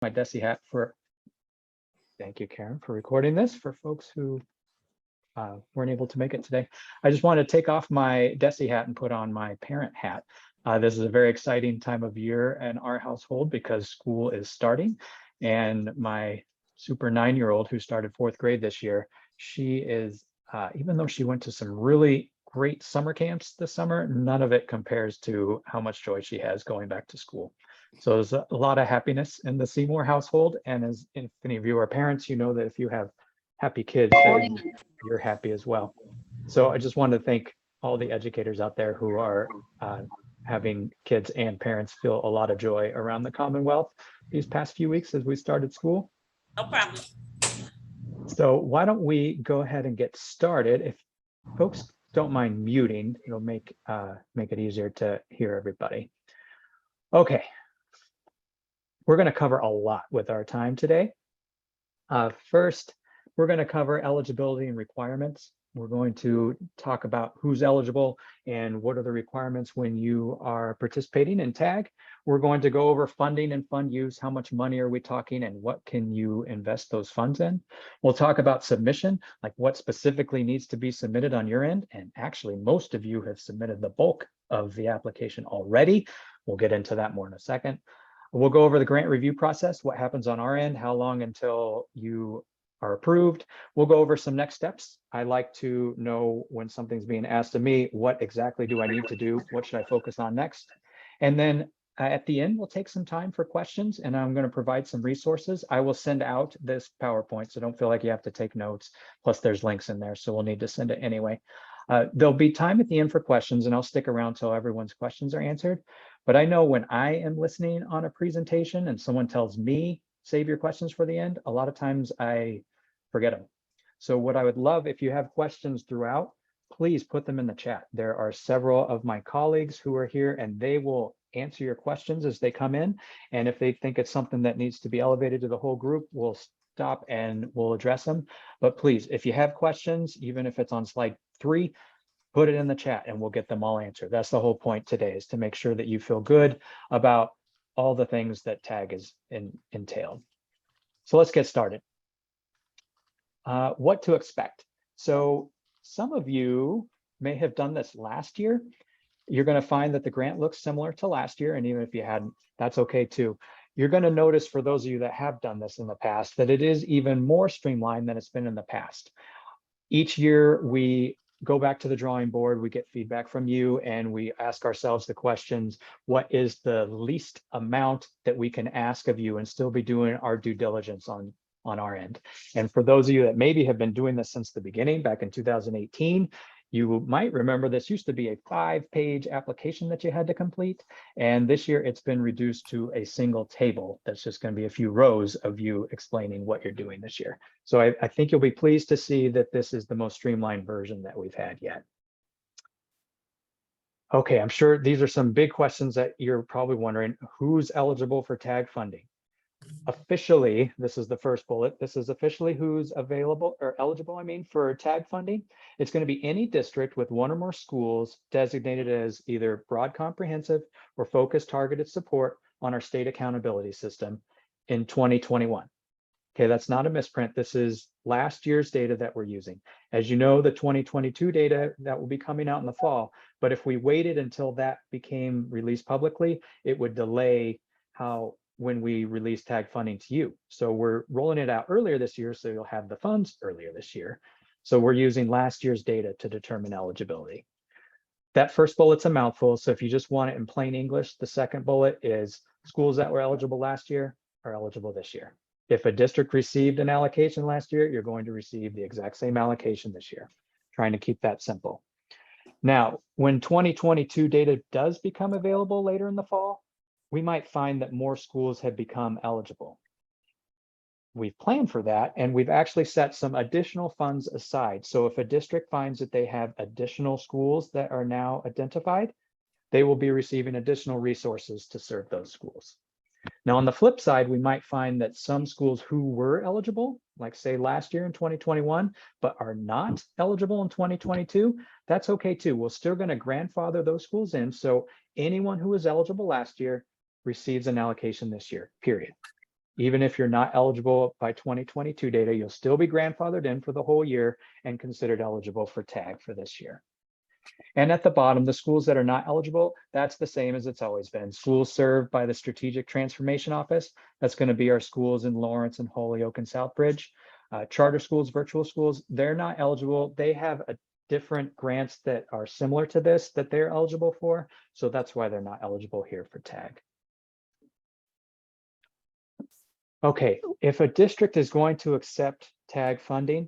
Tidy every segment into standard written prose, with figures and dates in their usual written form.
my DESE hat for, thank you, Karen, for recording this for folks who weren't able to make it today. I just want to take off my DESE hat and put on my parent hat. This is a very exciting time of year in our household because school is starting, and my super 9-year-old who started 4th grade this year, she is, even though she went to some really great summer camps this summer, none of it compares to how much joy she has going back to school. So there's a lot of happiness in the Seymour household. And as if any of you are parents, you know that if you have happy kids, you're happy as well. So I just wanted to thank all the educators out there who are having kids and parents feel a lot of joy around the Commonwealth these past few weeks as we started school. No problem. So why don't we go ahead and get started? If folks don't mind muting, it'll make it easier to hear everybody. Okay. We're going to cover a lot with our time today. First, we're going to cover eligibility and requirements. We're going to talk about who's eligible and what are the requirements when you are participating in TAG. We're going to go over funding and fund use. How much money are we talking and what can you invest those funds in? We'll talk about submission, like what specifically needs to be submitted on your end. And actually, most of you have submitted the bulk of the application already. We'll get into that more in a second. We'll go over the grant review process, what happens on our end, how long until you are approved. We'll go over some next steps. I like to know when something's being asked of me, what exactly do I need to do? What should I focus on next? And then at the end, we'll take some time for questions and I'm going to provide some resources. I will send out this PowerPoint, so don't feel like you have to take notes. Plus there's links in there, so we'll need to send it anyway. There'll be time at the end for questions and I'll stick around till everyone's questions are answered. But I know when I am listening on a presentation and someone tells me, save your questions for the end, a lot of times I forget them. So what I would love, if you have questions throughout, please put them in the chat. There are several of my colleagues who are here and they will answer your questions as they come in. And if they think it's something that needs to be elevated to the whole group, we'll stop and we'll address them. But please, if you have questions, even if it's on slide 3, put it in the chat and we'll get them all answered. That's the whole point today, is to make sure that you feel good about all the things that TAG is entailed. So let's get started. What to expect. So some of you may have done this last year. You're going to find that the grant looks similar to last year. And even if you hadn't, that's okay too. You're going to notice, for those of you that have done this in the past, that it is even more streamlined than it's been in the past. Each year we go back to the drawing board, we get feedback from you, and we ask ourselves the questions, what is the least amount that we can ask of you and still be doing our due diligence on our end? And for those of you that maybe have been doing this since the beginning, back in 2018, you might remember this used to be a 5-page application that you had to complete. And this year it's been reduced to a single table. That's just going to be a few rows of you explaining what you're doing this year. So I think you'll be pleased to see that this is the most streamlined version that we've had yet. Okay, I'm sure these are some big questions that you're probably wondering. Who's eligible for TAG funding? Officially, this is the first bullet. This is officially who's available or eligible, for TAG funding. It's going to be any district with 1 or more schools designated as either broad comprehensive or focused targeted support on our state accountability system in 2021. Okay, that's not a misprint. This is last year's data that we're using. As you know, the 2022 data that will be coming out in the fall, but if we waited until that became released publicly, it would delay when we release TAG funding to you. So we're rolling it out earlier this year, so you'll have the funds earlier this year. So we're using last year's data to determine eligibility. That first bullet's a mouthful, so if you just want it in plain English, the second bullet is schools that were eligible last year are eligible this year. If a district received an allocation last year, you're going to receive the exact same allocation this year. Trying to keep that simple. Now, when 2022 data does become available later in the fall, we might find that more schools have become eligible. We've planned for that, and we've actually set some additional funds aside. So if a district finds that they have additional schools that are now identified, they will be receiving additional resources to serve those schools. Now, on the flip side, we might find that some schools who were eligible, like say last year in 2021, but are not eligible in 2022, that's okay too. We're still going to grandfather those schools in. So anyone who was eligible last year receives an allocation this year, period. Even if you're not eligible by 2022 data, you'll still be grandfathered in for the whole year and considered eligible for tag for this year. And at the bottom, the schools that are not eligible, that's the same as it's always been. Schools served by the Strategic Transformation Office, that's going to be our schools in Lawrence and Holyoke and Southbridge. Charter schools, virtual schools, they're not eligible. They have a different grants that are similar to this that they're eligible for. So that's why they're not eligible here for tag. Okay, if a district is going to accept tag funding,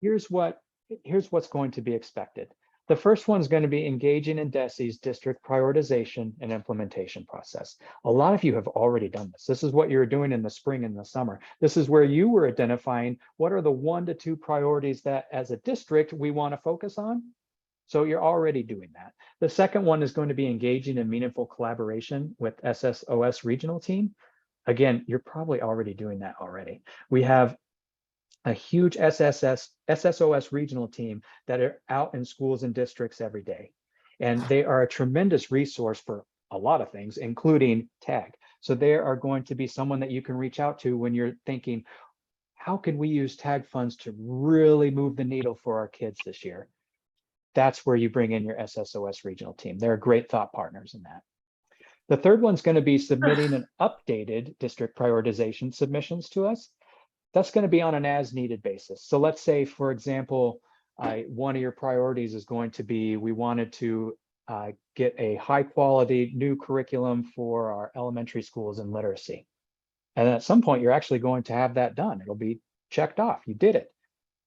here's what's going to be expected. The first one is going to be engaging in DESE's district prioritization and implementation process. A lot of you have already done this. This is what you were doing in the spring and the summer. This is where you were identifying what are the 1 to 2 priorities that as a district we want to focus on. So you're already doing that. The second one is going to be engaging in meaningful collaboration with SSOS regional team. Again, you're probably already doing that already. We have a huge SSOS regional team that are out in schools and districts every day. And they are a tremendous resource for a lot of things, including tag. So they are going to be someone that you can reach out to when you're thinking, how can we use tag funds to really move the needle for our kids this year? That's where you bring in your SSOS regional team. They're great thought partners in that. The third one's going to be submitting an updated district prioritization submissions to us. That's going to be on an as needed basis. So let's say, for example, one of your priorities is going to be, we wanted to get a high quality new curriculum for our elementary schools in literacy. And at some point, you're actually going to have that done. It'll be checked off. You did it.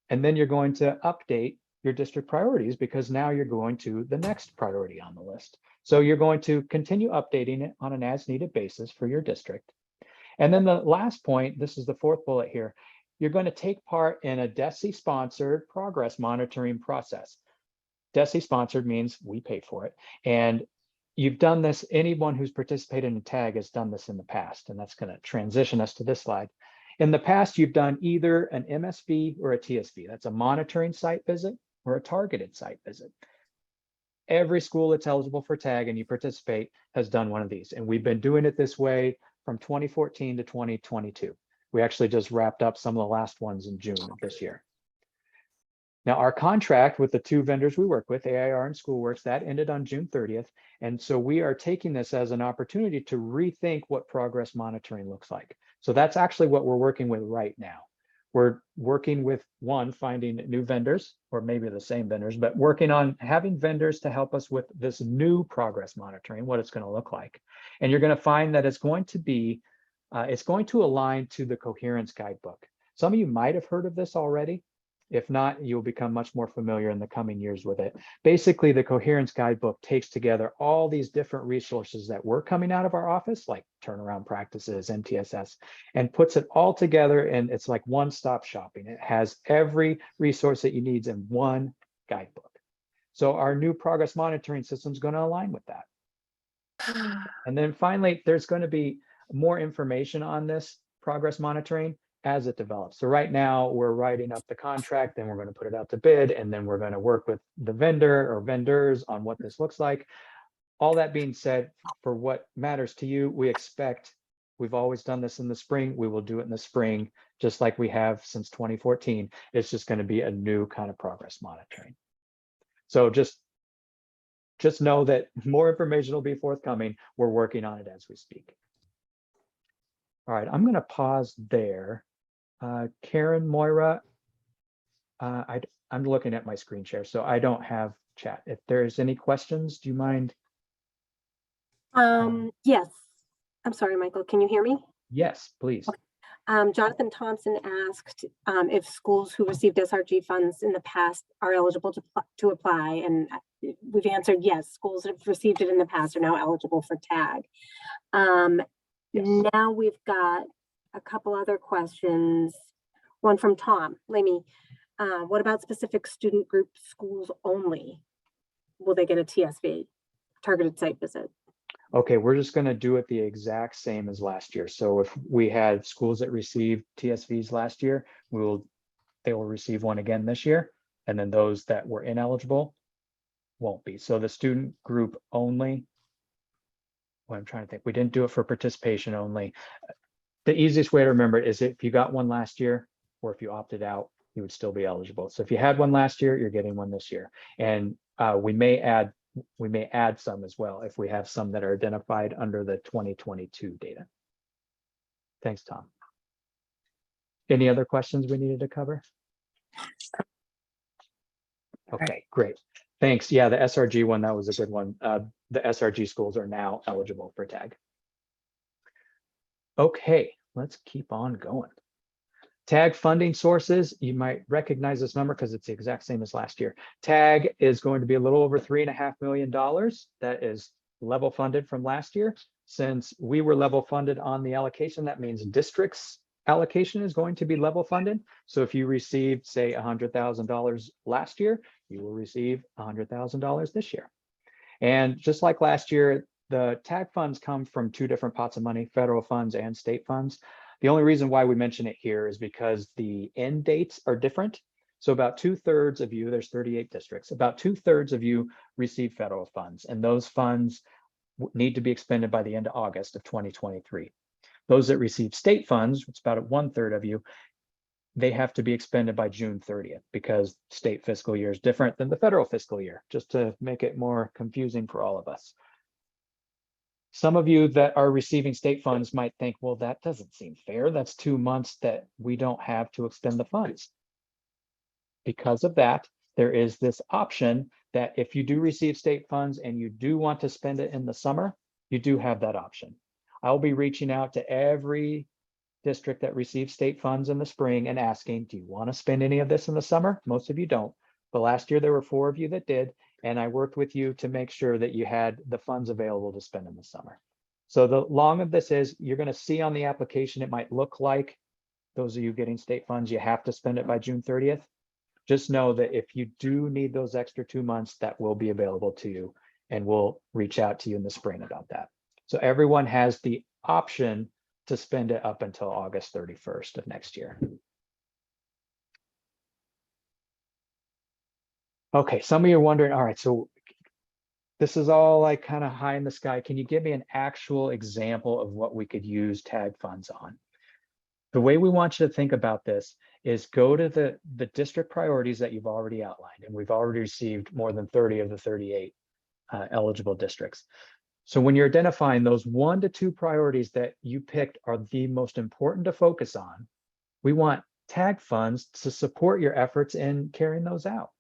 And then you're going to update your district priorities because now you're going to the next priority on the list. So you're going to continue updating it on an as needed basis for your district. And then the last point, this is the fourth bullet here, you're going to take part in a DESE sponsored progress monitoring process. DESE sponsored means we pay for it. And you've done this, anyone who's participated in tag has done this in the past, and that's going to transition us to this slide. In the past, you've done either an MSV or a TSV. That's a monitoring site visit or a targeted site visit. Every school that's eligible for tag and you participate has done one of these. And we've been doing it this way from 2014 to 2022. We actually just wrapped up some of the last ones in June of this year. Now, our contract with the 2 vendors we work with, AIR and Schoolworks, that ended on June 30th. And so we are taking this as an opportunity to rethink what progress monitoring looks like. So that's actually what we're working with right now. We're working with finding new vendors, or maybe the same vendors, but working on having vendors to help us with this new progress monitoring, what it's going to look like. And you're going to find that it's going to align to the coherence guidebook. Some of you might have heard of this already. If not, you'll become much more familiar in the coming years with it. Basically, the coherence guidebook takes together all these different resources that were coming out of our office, like turnaround practices, MTSS, and puts it all together, and it's like one-stop shopping. It has every resource that you need in one guidebook. So our new progress monitoring system is going to align with that. And then finally, there's going to be more information on this progress monitoring as it develops. So right now we're writing up the contract, then we're going to put it out to bid, and then we're going to work with the vendor or vendors on what this looks like. All that being said, for what matters to you, we've always done this in the spring. We will do it in the spring, just like we have since 2014. It's just going to be a new kind of progress monitoring. So just know that more information will be forthcoming. We're working on it as we speak. All right, I'm going to pause there. Karen, Moira, I'm looking at my screen share, so I don't have chat. If there's any questions, do you mind? Yes. I'm sorry, Michael, can you hear me? Yes, please. Okay. Jonathan Thompson asked if schools who received SRG funds in the past are eligible to apply, and we've answered yes. Schools that have received it in the past are now eligible for tag. Yes. Now we've got a couple other questions. One from Tom Lemmy. What about specific student group schools only? Will they get a TSV, targeted site visit? Okay, we're just going to do it the exact same as last year. So if we had schools that received TSVs last year, they will receive one again this year. And then those that were ineligible won't be. So the student group only, well, I'm trying to think, we didn't do it for participation only. the easiest way to remember it is if you got one last year, or if you opted out, you would still be eligible. So if you had one last year, you're getting one this year. And we may add some as well if we have some that are identified under the 2022 data. Thanks, Tom. Any other questions we needed to cover? Okay, great. Thanks. Yeah, the SRG one, that was a good one. The SRG schools are now eligible for TAG. Okay, let's keep on going. TAG funding sources, you might recognize this number because it's the exact same as last year. TAG is going to be a little over $3.5 million. That is level funded from last year. Since we were level funded on the allocation, that means districts allocation is going to be level funded. So if you received, say, $100,000 last year, you will receive $100,000 this year. And just like last year, the TAG funds come from two different pots of money, federal funds and state funds. The only reason why we mention it here is because the end dates are different. So about 2/3 of you, there's 38 districts, about 2/3 of you receive federal funds, and those funds need to be expended by the end of August of 2023. Those that receive state funds, it's about 1/3 of you, they have to be expended by June 30th because state fiscal year is different than the federal fiscal year, just to make it more confusing for all of us. Some of you that are receiving state funds might think, well, that doesn't seem fair. That's 2 months that we don't have to expend the funds. Because of that, there is this option that if you do receive state funds and you do want to spend it in the summer, you do have that option. I'll be reaching out to every district that receives state funds in the spring and asking, do you want to spend any of this in the summer? Most of you don't. But last year there were 4 of you that did. And I worked with you to make sure that you had the funds available to spend in the summer. So the long of this is you're going to see on the application, it might look like those of you getting state funds, you have to spend it by June 30th. Just know that if you do need those extra 2 months, that will be available to you, and we'll reach out to you in the spring about that. So everyone has the option to spend it up until August 31st of next year. Okay, some of you are wondering, all right, so this is all like kind of high in the sky. Can you give me an actual example of what we could use TAG funds on? The way we want you to think about this is go to the district priorities that you've already outlined, and we've already received more than 30 of the 38 eligible districts. So when you're identifying those 1 to 2 priorities that you picked are the most important to focus on, we want TAG funds to support your efforts in carrying those out.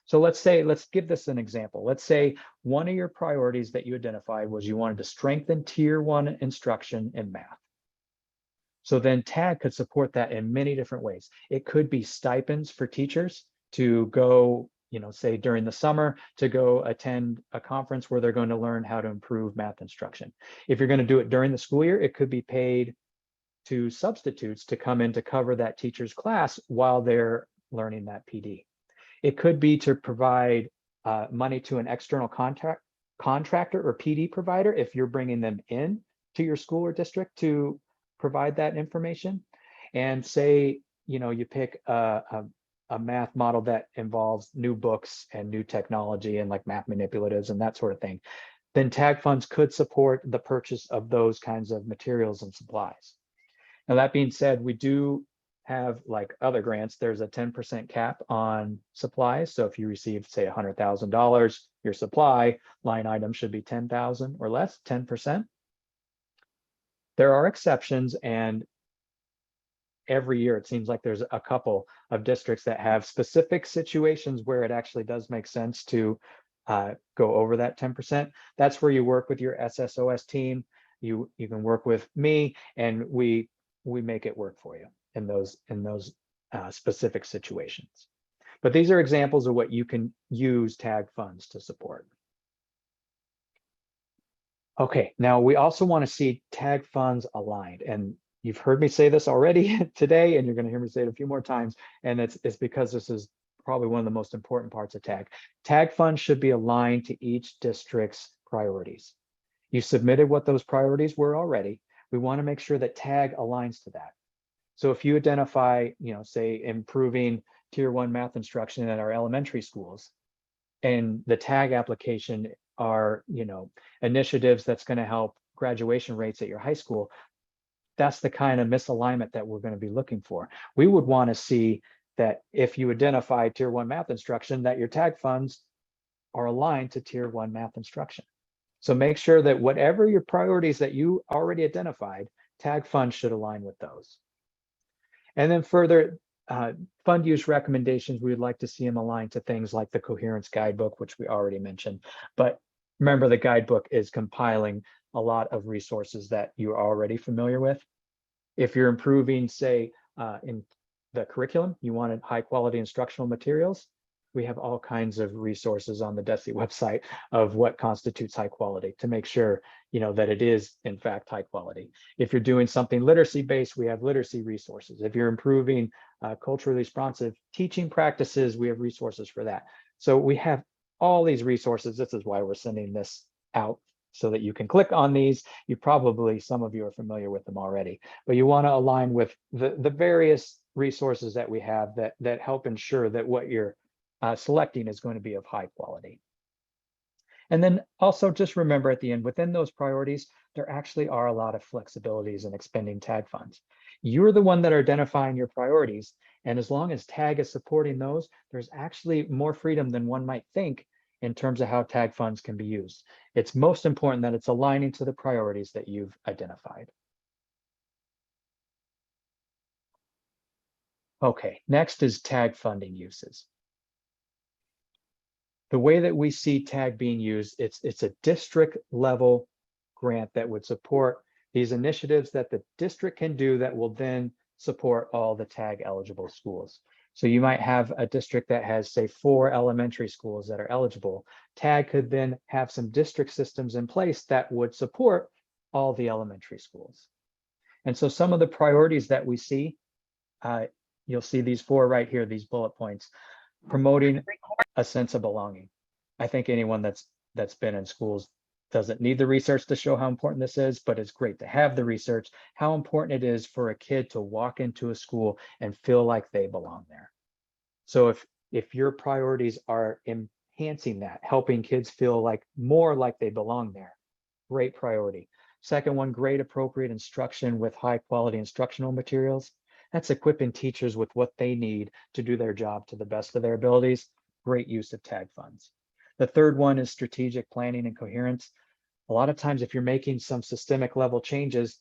So let's give this an example. Let's say one of your priorities that you identified was you wanted to strengthen Tier 1 instruction in math. So then TAG could support that in many different ways. It could be stipends for teachers to go, say during the summer, to go attend a conference where they're going to learn how to improve math instruction. If you're going to do it during the school year, it could be paid to substitutes to come in to cover that teacher's class while they're learning that PD. It could be to provide money to an external contractor or PD provider if you're bringing them in to your school or district to provide that information. And say, you pick a math model that involves new books and new technology and like math manipulatives and that sort of thing, then TAG funds could support the purchase of those kinds of materials and supplies. Now, that being said, we do have, like other grants, there's a 10% cap on supplies. So if you receive, say, $100,000, your supply line item should be 10,000 or less, 10%. There are exceptions, and every year it seems like there's a couple of districts that have specific situations where it actually does make sense to go over that 10%. That's where you work with your SSOS team. You can work with me, and we make it work for you in those specific situations. But these are examples of what you can use TAG funds to support. Okay, now we also want to see TAG funds aligned, and you've heard me say this already today, and you're going to hear me say it a few more times, and it's because this is probably one of the most important parts of TAG. TAG funds should be aligned to each district's priorities. You submitted what those priorities were already. We want to make sure that TAG aligns to that. So if you identify, say improving Tier 1 math instruction at our elementary schools, and the TAG application are, initiatives that's going to help graduation rates at your high school, that's the kind of misalignment that we're going to be looking for. We would want to see that if you identify tier 1 math instruction, that your tag funds are aligned to tier 1 math instruction. So make sure that whatever your priorities that you already identified, tag funds should align with those. And then further, fund use recommendations, we would like to see them aligned to things like the coherence guidebook, which we already mentioned. But remember, the guidebook is compiling a lot of resources that you're already familiar with. If you're improving, say, in the curriculum, you wanted high quality instructional materials, we have all kinds of resources on the DESE website of what constitutes high quality to make sure, that it is in fact high quality. If you're doing something literacy based, we have literacy resources. If you're improving culturally responsive teaching practices, we have resources for that. So we have all these resources. This is why we're sending this out, so that you can click on these. Some of you are familiar with them already, but you want to align with the various resources that we have that help ensure that what you're selecting is going to be of high quality. And then also just remember at the end, within those priorities, there actually are a lot of flexibilities in expending tag funds. You're the one that are identifying your priorities. And as long as tag is supporting those, there's actually more freedom than one might think in terms of how tag funds can be used. It's most important that it's aligning to the priorities that you've identified. Okay, next is tag funding uses. The way that we see tag being used, it's a district level grant that would support these initiatives that the district can do that will then support all the tag eligible schools. So you might have a district that has, say, 4 elementary schools that are eligible. Tag could then have some district systems in place that would support all the elementary schools. And so some of the priorities that we see, you'll see these 4 right here, these bullet points. Promoting a sense of belonging. I think anyone that's been in schools doesn't need the research to show how important this is, but it's great to have the research, how important it is for a kid to walk into a school and feel like they belong there. So if your priorities are enhancing that, helping kids feel more like they belong there, great priority. Second one, great appropriate instruction with high quality instructional materials. That's equipping teachers with what they need to do their job to the best of their abilities. Great use of tag funds. The third one is strategic planning and coherence. A lot of times, if you're making some systemic level changes,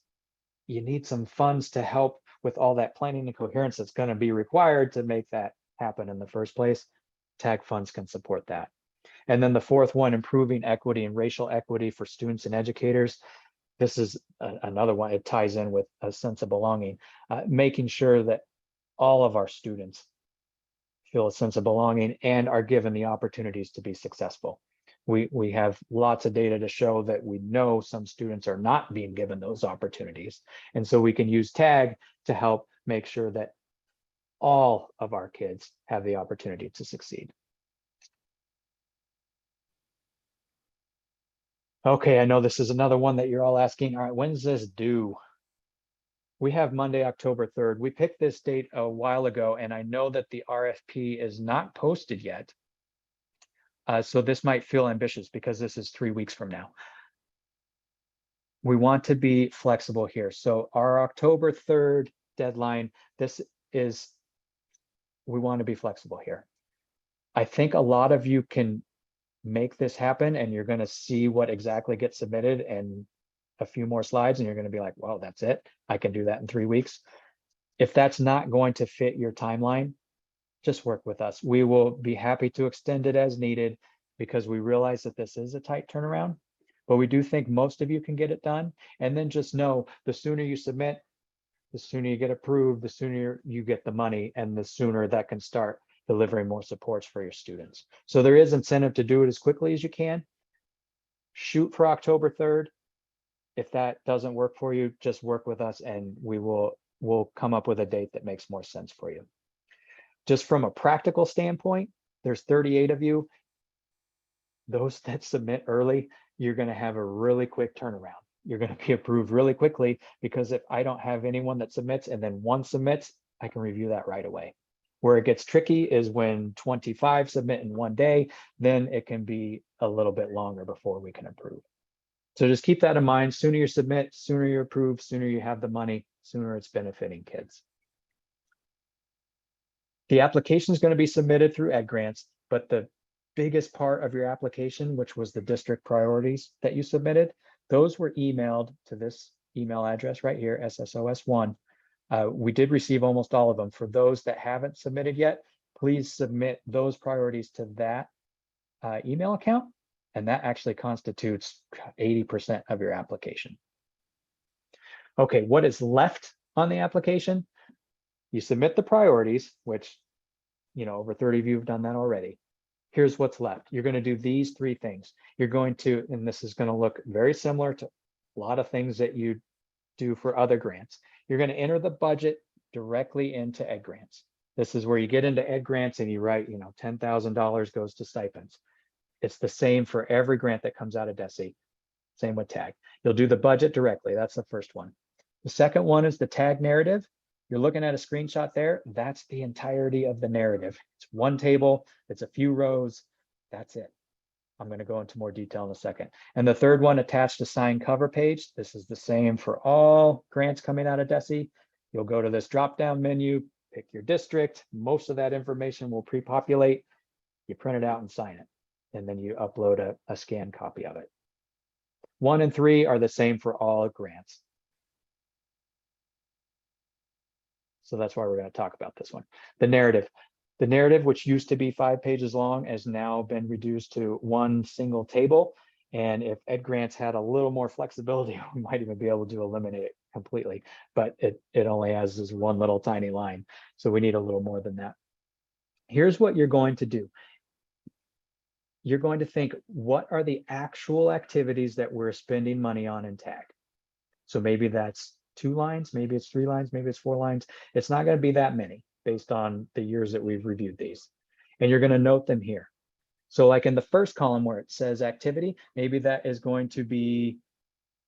you need some funds to help with all that planning and coherence that's going to be required to make that happen in the first place. Tag funds can support that. And then the fourth one, improving equity and racial equity for students and educators. This is another one. It ties in with a sense of belonging, making sure that all of our students feel a sense of belonging and are given the opportunities to be successful. We have lots of data to show that we know some students are not being given those opportunities. And so we can use tag to help make sure that all of our kids have the opportunity to succeed. Okay, I know this is another one that you're all asking. All right, when's this due? We have Monday, October 3rd. We picked this date a while ago, and I know that the RFP is not posted yet. So this might feel ambitious because this is 3 weeks from now. We want to be flexible here. So our October 3rd deadline, we want to be flexible here. I think a lot of you can make this happen, and you're going to see what exactly gets submitted and a few more slides, and you're going to be like, well, that's it. I can do that in 3 weeks. If that's not going to fit your timeline, just work with us. We will be happy to extend it as needed because we realize that this is a tight turnaround, but we do think most of you can get it done. And then just know the sooner you submit, the sooner you get approved, the sooner you get the money, and the sooner that can start delivering more supports for your students. So there is incentive to do it as quickly as you can. Shoot for October 3rd. If that doesn't work for you, just work with us and we'll come up with a date that makes more sense for you. Just from a practical standpoint, there's 38 of you. Those that submit early, you're going to have a really quick turnaround. You're going to be approved really quickly because if I don't have anyone that submits and then one submits, I can review that right away. Where it gets tricky is when 25 submit in one day, then it can be a little bit longer before we can approve. So just keep that in mind. Sooner you submit, sooner you approve, sooner you have the money, sooner it's benefiting kids. The application is going to be submitted through Ed Grants, but the biggest part of your application, which was the district priorities that you submitted, those were emailed to this email address right here, SSOS1. We did receive almost all of them. For those that haven't submitted yet, please submit those priorities to that email account, and that actually constitutes 80% of your application. Okay, what is left on the application? You submit the priorities, which, you know, over 30 of you have done that already. Here's what's left. You're going to do these three things. You're going to, and this is going to look very similar to a lot of things that you do for other grants. You're going to enter the budget directly into Ed Grants. This is where you get into Ed Grants and you write, you know, $10,000 goes to stipends. It's the same for every grant that comes out of DESE. Same with TAG. You'll do the budget directly. That's the first one. The second one is the TAG narrative. You're looking at a screenshot there. That's the entirety of the narrative. It's one table. It's a few rows. That's it. I'm going to go into more detail in a second. And the third one, attached to signed cover page. This is the same for all grants coming out of DESE. You'll go to this drop-down menu, pick your district. Most of that information will pre-populate. You print it out and sign it. And then you upload a scanned copy of it. 1 and 3 are the same for all grants. So that's why we're going to talk about this one. The narrative. The narrative, which used to be 5 pages long, has now been reduced to one single table. And if Ed Grants had a little more flexibility, we might even be able to eliminate it completely. But it only has this one little tiny line. So we need a little more than that. Here's what you're going to do. You're going to think, what are the actual activities that we're spending money on in TAG? So maybe that's 2 lines, maybe it's 3 lines, maybe it's 4 lines. It's not going to be that many based on the years that we've reviewed these. And you're going to note them here. So like in the first column where it says activity, maybe that is going to be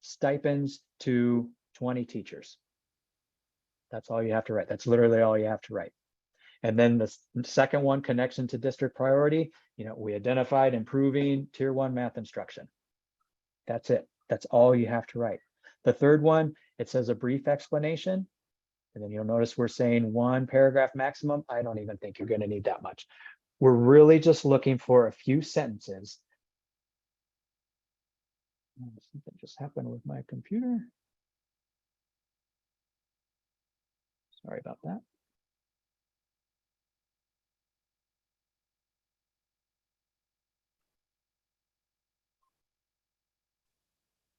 stipends to 20 teachers. That's all you have to write. That's literally all you have to write. And then the second one, connection to district priority, you know, we identified improving tier 1 math instruction. That's it. That's all you have to write. The third one, it says a brief explanation. And then you'll notice we're saying 1 paragraph maximum. I don't even think you're going to need that much. We're really just looking for a few sentences. Something just happened with my computer. Sorry about that.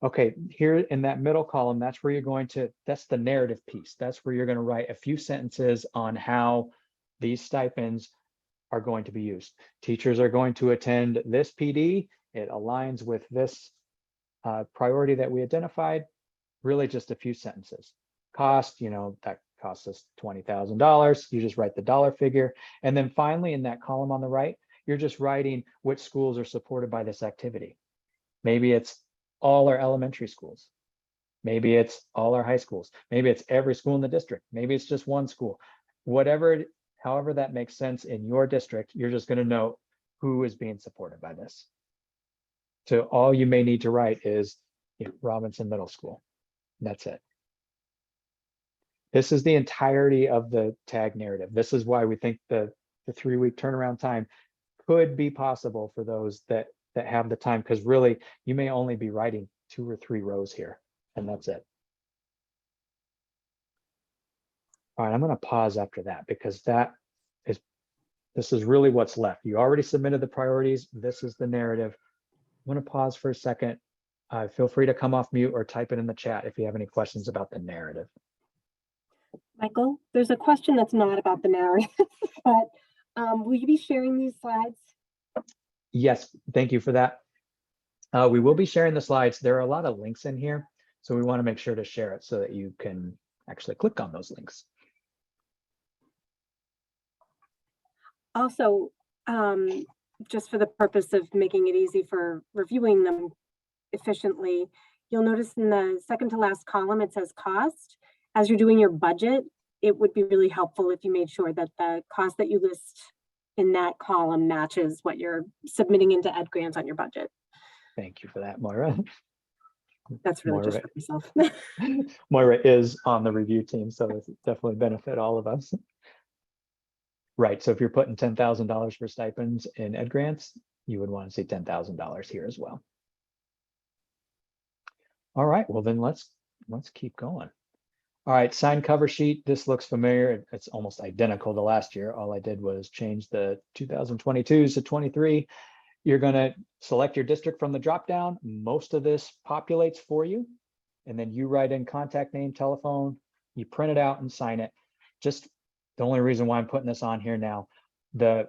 Okay, here in that middle column, that's where you're going to, that's the narrative piece. That's where you're going to write a few sentences on how these stipends are going to be used. Teachers are going to attend this PD. It aligns with this priority that we identified. Really just a few sentences. Cost, you know, that costs us $20,000. You just write the dollar figure. And then finally, in that column on the right, you're just writing which schools are supported by this activity. Maybe it's all our elementary schools. Maybe it's all our high schools. Maybe it's every school in the district. Maybe it's just one school. Whatever, however that makes sense in your district, you're just going to know who is being supported by this. So all you may need to write is, you know, Robinson Middle School. That's it. This is the entirety of the TAG narrative. This is why we think the 3-week turnaround time could be possible for those that have the time, because really you may only be writing 2 or 3 rows here, and that's it. All right, I'm going to pause after that because this is really what's left. You already submitted the priorities. This is the narrative. I'm going to pause for a second. Feel free to come off mute or type it in the chat if you have any questions about the narrative. Michael, there's a question that's not about the narrative, but will you be sharing these slides? Yes, thank you for that. We will be sharing the slides. There are a lot of links in here, so we want to make sure to share it so that you can actually click on those links. Also, just for the purpose of making it easy for reviewing them efficiently, you'll notice in the second to last column, it says cost. As you're doing your budget, it would be really helpful if you made sure that the cost that you list in that column matches what you're submitting into Ed Grants on your budget. Thank you for that, Moira. That's really just Moira, for myself. Moira is on the review team, so it's definitely benefit all of us. Right, so if you're putting $10,000 for stipends in ed grants, you would want to see $10,000 here as well. All right, well then let's keep going. All right, signed cover sheet. This looks familiar. It's almost identical to last year. All I did was change the 2022s to 23. You're going to select your district from the dropdown. Most of this populates for you. And then you write in contact name, telephone, you print it out and sign it. Just the only reason why I'm putting this on here now, the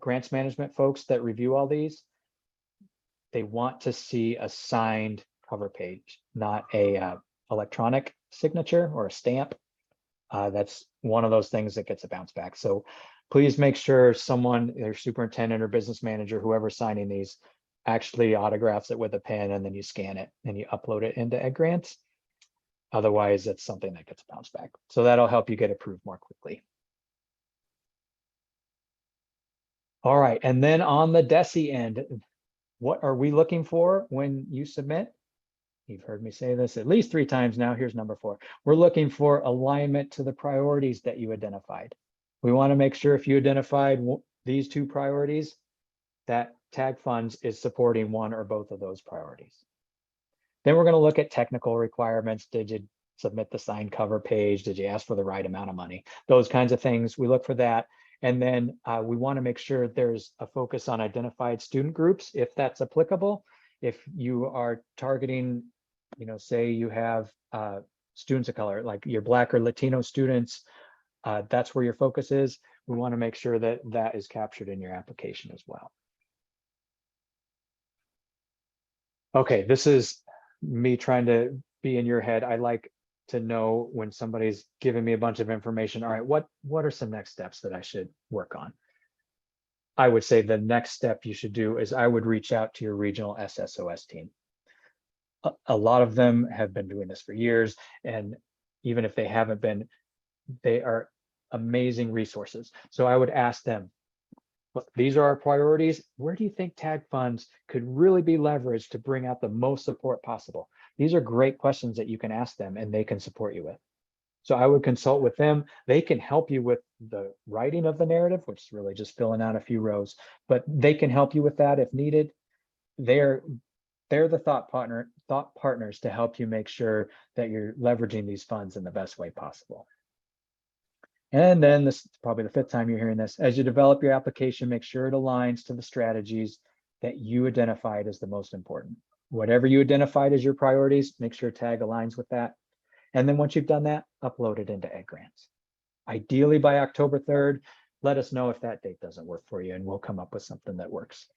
grants management folks that review all these, they want to see a signed cover page, not a electronic signature or a stamp. That's one of those things that gets a bounce back. So please make sure someone, their superintendent or business manager, whoever's signing these, actually autographs it with a pen, and then you scan it and you upload it into Ed Grants. Otherwise, it's something that gets a bounce back. So that'll help you get approved more quickly. All right, and then on the DESE end, what are we looking for when you submit? You've heard me say this at least 3 times now. Here's number 4. We're looking for alignment to the priorities that you identified. We want to make sure if you identified these 2 priorities, that TAG funds is supporting one or both of those priorities. Then we're going to look at technical requirements. Did you submit the signed cover page? Did you ask for the right amount of money? Those kinds of things. We look for that. And then we want to make sure there's a focus on identified student groups, if that's applicable. If you are targeting, say you have students of color, like your Black or Latino students, that's where your focus is. We want to make sure that that is captured in your application as well. Okay, this is me trying to be in your head. I like to know when somebody's giving me a bunch of information. All right, what are some next steps that I should work on? I would say the next step you should do is I would reach out to your regional SSOS team. A lot of them have been doing this for years, and even if they haven't been, they are amazing resources. So I would ask them, look, these are our priorities. Where do you think TAG funds could really be leveraged to bring out the most support possible? These are great questions that you can ask them and they can support you with. So I would consult with them. They can help you with the writing of the narrative, which is really just filling out a few rows, but they can help you with that if needed. They're the thought partners to help you make sure that you're leveraging these funds in the best way possible. And then this is probably the 5th time you're hearing this. As you develop your application, make sure it aligns to the strategies that you identified as the most important. Whatever you identified as your priorities, make sure TAG aligns with that. And then once you've done that, upload it into Ed Grants. Ideally by October 3rd, let us know if that date doesn't work for you and we'll come up with something that works.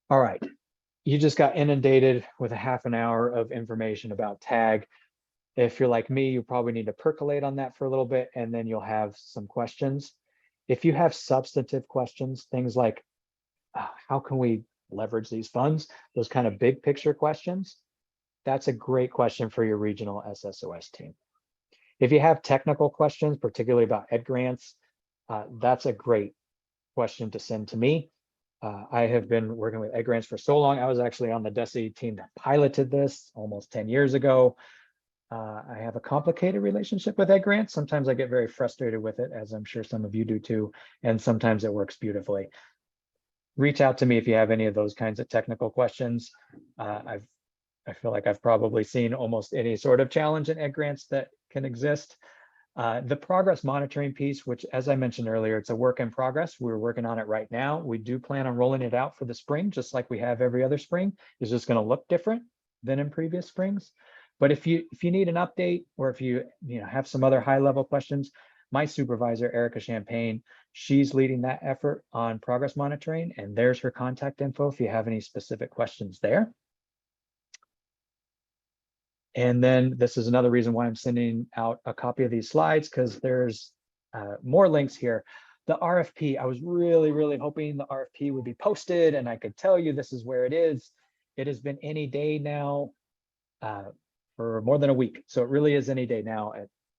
All right, you just got inundated with a half an hour of information about TAG. If you're like me, you probably need to percolate on that for a little bit, and then you'll have some questions. If you have substantive questions, things like how can we leverage these funds, those kind of big picture questions, that's a great question for your regional SSOS team. If you have technical questions, particularly about Ed Grants, that's a great question to send to me. I have been working with Ed Grants for so long. I was actually on the DESE team that piloted this almost 10 years ago. I have a complicated relationship with Ed Grants. Sometimes I get very frustrated with it, as I'm sure some of you do too, and sometimes it works beautifully. Reach out to me if you have any of those kinds of technical questions. I feel like I've probably seen almost any sort of challenge in Ed Grants that can exist. The progress monitoring piece, which, as I mentioned earlier, it's a work in progress. We're working on it right now. We do plan on rolling it out for the spring, just like we have every other spring. It's just going to look different than in previous springs. But if you need an update, or if you have some other high level questions, my supervisor, Erica Champagne, she's leading that effort on progress monitoring, and there's her contact info if you have any specific questions there. And then this is another reason why I'm sending out a copy of these slides, because there's more links here. The RFP, I was really hoping the RFP would be posted and I could tell you this is where it is. It has been any day now for more than a week. So it really is any day now.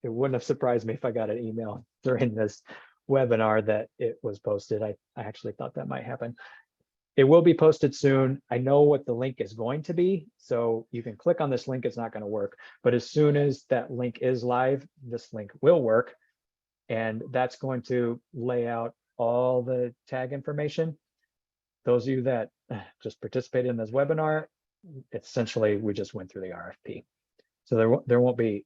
It wouldn't have surprised me if I got an email during this webinar that it was posted. I actually thought that might happen. it will be posted soon. I know what the link is going to be, so you can click on this link. It's not going to work, but as soon as that link is live, this link will work. And that's going to lay out all the tag information. Those of you that just participated in this webinar, essentially, we just went through the RFP. So there won't be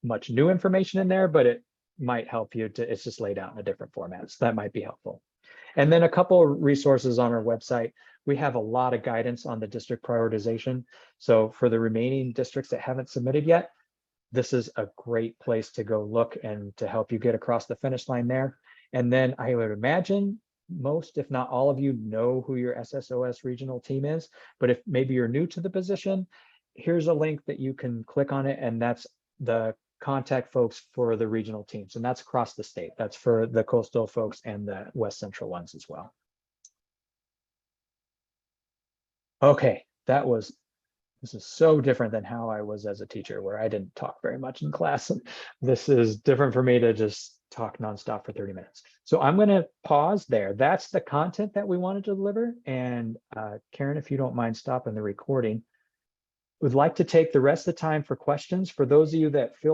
much new information in there, but it might help you to, it's just laid out in a different format. So that might be helpful. And then a couple of resources on our website. We have a lot of guidance on the district prioritization. So for the remaining districts that haven't submitted yet, this is a great place to go look and to help you get across the finish line there. And then I would imagine most, if not all of you, know who your SSOS regional team is. But if maybe you're new to the position, here's a link that you can click on it, and that's the contact folks for the regional teams. And that's across the state. That's for the coastal folks and the West Central ones as well. Okay, this is so different than how I was as a teacher, where I didn't talk very much in class. This is different for me to just talk nonstop for 30 minutes. So I'm going to pause there. That's the content that we wanted to deliver. And Karen, if you don't mind stopping the recording, would like to take the rest of the time for questions. For those of you that feel